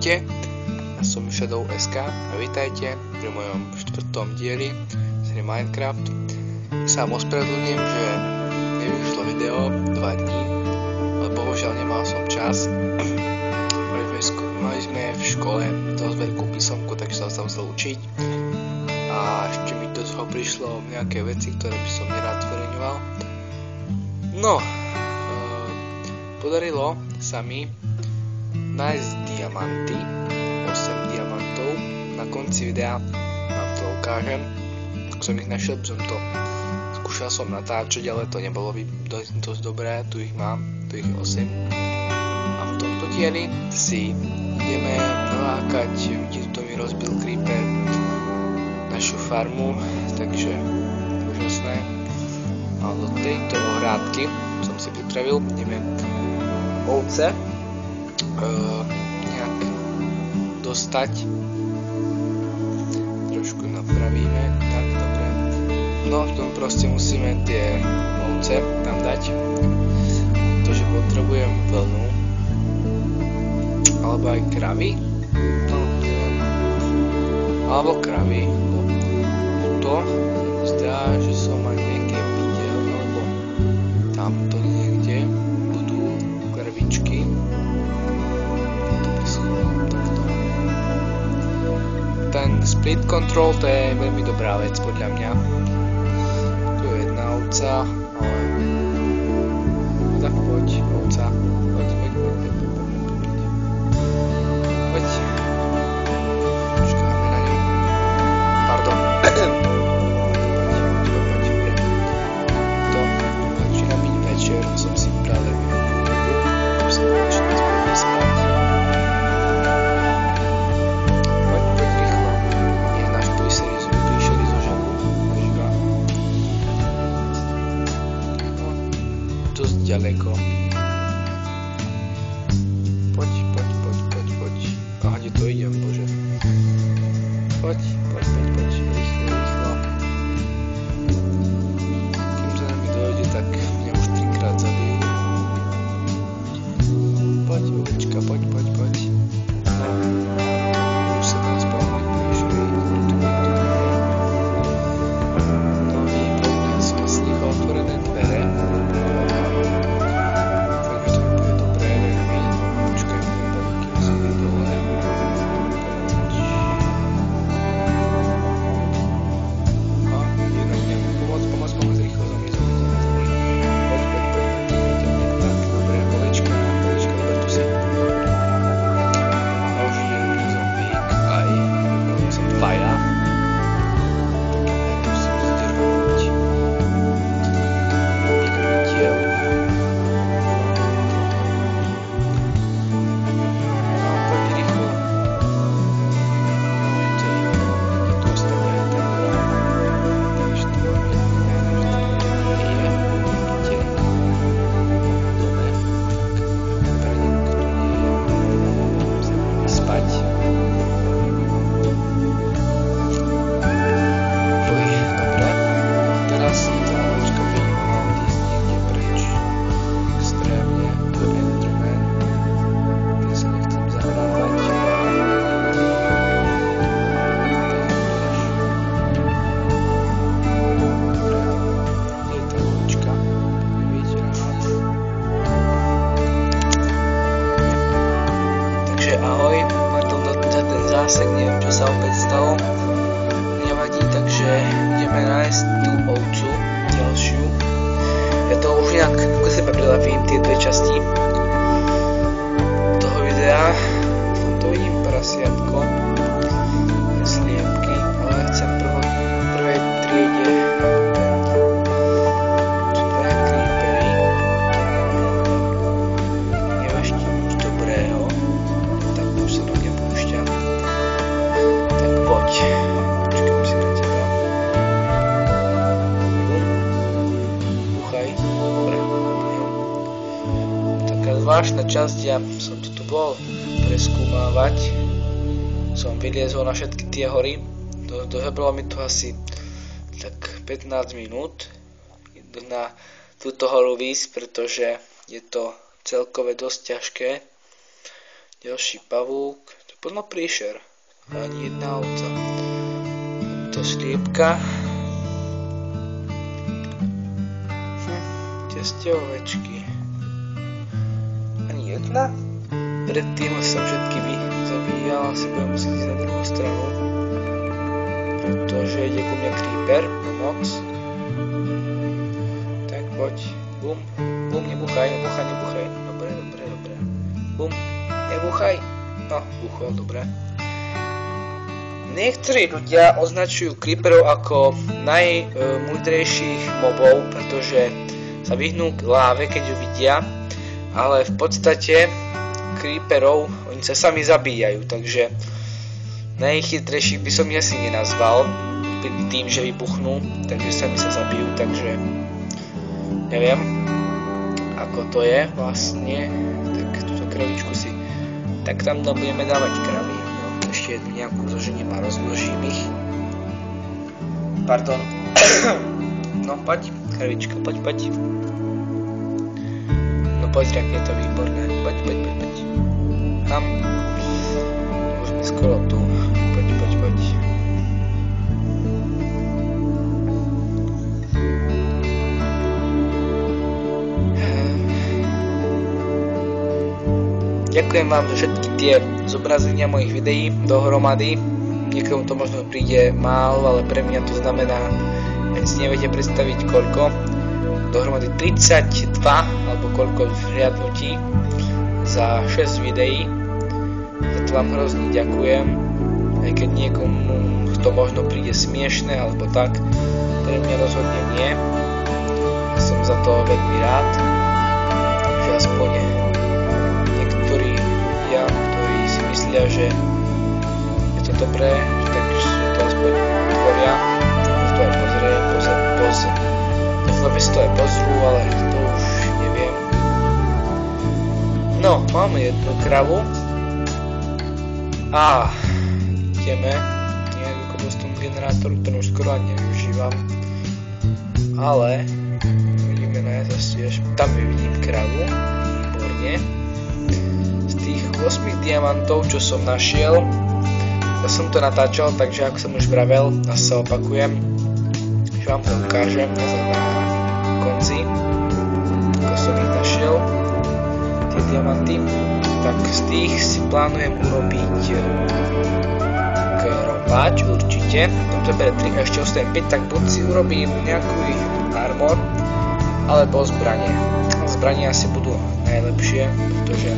Ahojte, ja som Shadow.sk a vítajte pri mojom 4. dieli série Minecraft. Sa vám ospravedlňujem, že nevyšlo video 2 dní, ale bohužiaľ nemal som čas. Mali sme v škole dosť veľkú písomku, takže som sa musel učiť. A ešte mi do toho prišlo nejaké veci, ktoré by som nerád zverejňoval. No, podarilo sa mi nájsť diamanty, 8 diamantov. Na konci videa vám to ukážem. Ak som ich našiel, skúšal som natáčať, ale to nebolo dosť dobré. Tu ich mám, tu ich 8. A v tomto dieli si ideme nalákať, vidíte, to mi rozbil creeper našu farmu, takže úžasné. A do tejto ohrádky som si pripravil, ideme ovce nejak dostať. Trošku napravíme, tak dobre. No, v tom proste musíme tie ovce tam dať, pretože potrebujem vlnu. Alebo aj kravy. No, neviem. Alebo kravy. To zdá, že som aj niekde videl, alebo tamto niekde budú kravičky. Ten split control, to je veľmi dobrá vec podľa mňa. Tu je jedna ovca, ale tak poď, ovca, poď. Počkáme na ňu. Pardon. To začína byť večer, som si práve ďaleko. Poď. A kde to idem, bože. Poď. Rýchlo. Kým sa nami dojde, tak mňa už 3-krát zabijú. Poď, ovečka, poď. Už sa tam spávali bližšie. No, výborné, sú z nich otvorené dvere. Neviem, čo sa opäť stalo, nevadí, takže ideme nájsť tú ovcu ďalšiu. Ja to už nejak ako seba prilepím, tie dve časti toho videa. To vidím prasiatko, sliepky, ale ja chcem prvej triede dve creepery. Neveští nič dobrého, tak už sa to nepúšťam. Poď, počkám si na teba. Búchaj, dobre. Taká zvláštna časť, ja som tu bol preskúmávať. Som vyliezol na všetky tie hory. Dohralo mi to asi tak 15 minút na túto horu výsť, pretože je to celkové dosť ťažké. Ďalší pavúk, plno príšer. Ani jedna ovca. To sliepka. Kde ste ovečky? Ani jedna? Predtým som všetky zabíjal, asi budem musieť ísť na druhú stranu. Pretože ide ku mňa creeper, pomoc. Tak poď, bum, bum, nebuchaj. Dobre. Bum, nebuchaj. No, buchol, dobre. Niektorí ľudia označujú creeperov ako najmúdrejších mobov, pretože sa vyhnú k láve, keď ju vidia, ale v podstate creeperov, oni sa sami zabíjajú, takže najchytrejších by som ich asi nenazval tým, že vybuchnú, takže sami sa zabijú, takže neviem, ako to je vlastne, tak túto kravičku si, tak tam budeme dávať kravy, no, ešte jednu nejakú zoženiem a rozmnožím ich, pardon, no poď, kravička, poď, no poď, tak je to výborné, poď, tam, už mi skoro tu, poď. Ďakujem vám za všetky tie zobrazenia mojich videí dohromady. Niekomu to možno príde málo, ale pre mňa to znamená, keď si neviete predstaviť koľko. Dohromady 32 alebo koľko zhliadnutí za 6 videí. Za to vám hrozne ďakujem. Aj keď niekomu to možno príde smiešné alebo tak, pre mňa rozhodne nie. Som za to veľmi rád, že aspoň niektorí ľudia, ktorí si myslia, že je to dobré, takže to aspoň tvoria, to aj pozrú, ale to už neviem. No, máme jednu kravu a ideme nejaký cobblestone generátor, ktorý už skoro ani nevyužívam, ale vidíme nájsť asi až tam vidím kravu, výborne. Z tých 8 diamantov, čo som našiel, ja som to natáčal, takže ako som už vravel, a sa opakujem, že vám to ukážem na konci, ako som ich našiel, tie diamanty, tak z tých si plánujem urobiť kropáč určite, tam to bere 3 a ešte ostane 5, tak buď si urobím nejakú armor, alebo zbranie. Zbranie asi budú najlepšie, pretože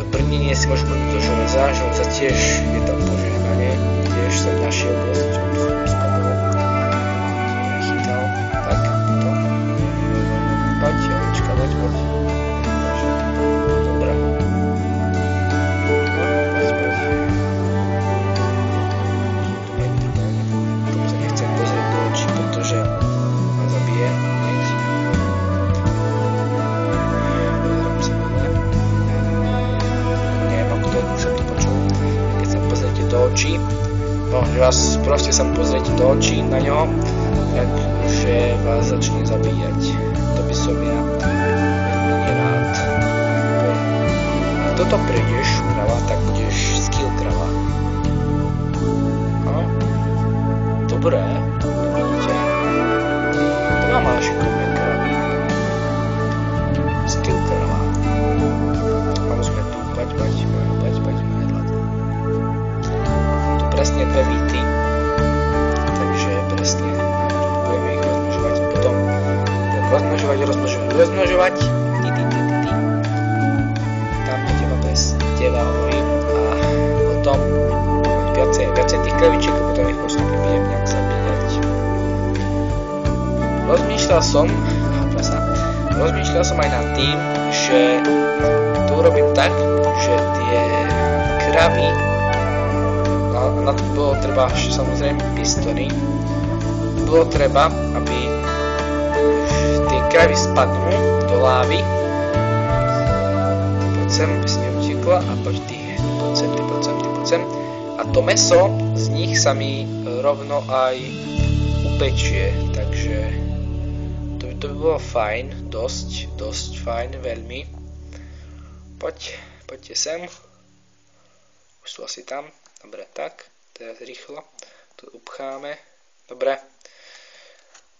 brnenie si môžem brniť do železa tiež je tam požehnanie, tiež som našiel dosť skladov, nechytal, tak to. Poď, Jelička, poď. Dobre. Poď. Tomu sa nechcem pozrieť do očí, pretože ma zabije. Očí, no, že vás proste sa pozrieť do očí na ňo, takže vás začne zabíjať. To by som ja veľmi nerád. Ak toto prejdeš, krava, tak budeš skill krava. No, dobré, vidíte. To mám ale šikovné kravy. Skill krava. A musíme tu, poď. Presne 2 víty, takže presne budeme ich rozmnožovať, potom rozmnožovať, tam teba bez teba hovorím a potom viacej tých kravičiek a potom ich postupne budem nejak zabíjať. Rozmýšľal som aj nad tým, že to urobím tak, že tie kravy na to bolo treba samozrejme pistony. Bolo treba, aby tie kravy spadnú do lávy. Poď sem, aby si neutekla a poď ty sem. A to mäso z nich sa mi rovno aj upečie, takže to by bolo fajn, dosť fajn, veľmi. Poďte sem. Už sú asi tam. Dobre, tak. Teraz rýchlo. Tu upcháme. Dobre.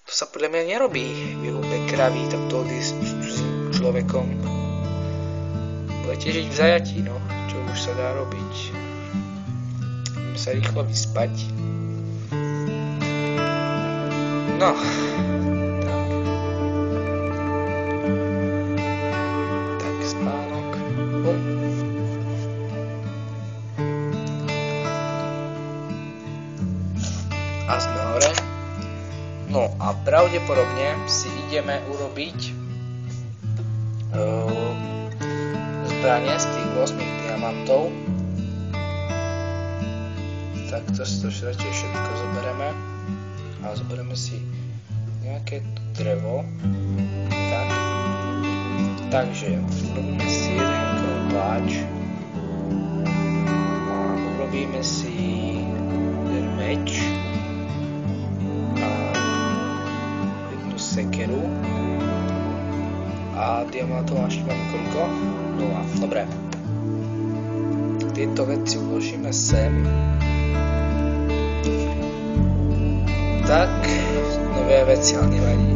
To sa podľa mňa nerobí v Jehube kravy, tak to odísť s cudzým človekom. Budete žiť v zajatí, no. Čo už sa dá robiť. Ideme sa rýchlo vyspať. No. Tak spánok. A sme hore. No a pravdepodobne si ideme urobiť zbranie z tých 8 diamantov. Tak to si to radšej všetko zoberieme. A zoberieme si nejaké drevo. Tak. Takže urobíme si jeden pláč. A urobíme si jeden meč. A jednu sekeru. A diamantov až mám koľko? 0. Dobre. Tieto veci uložíme sem. Tak, nové veci, ale nevadí.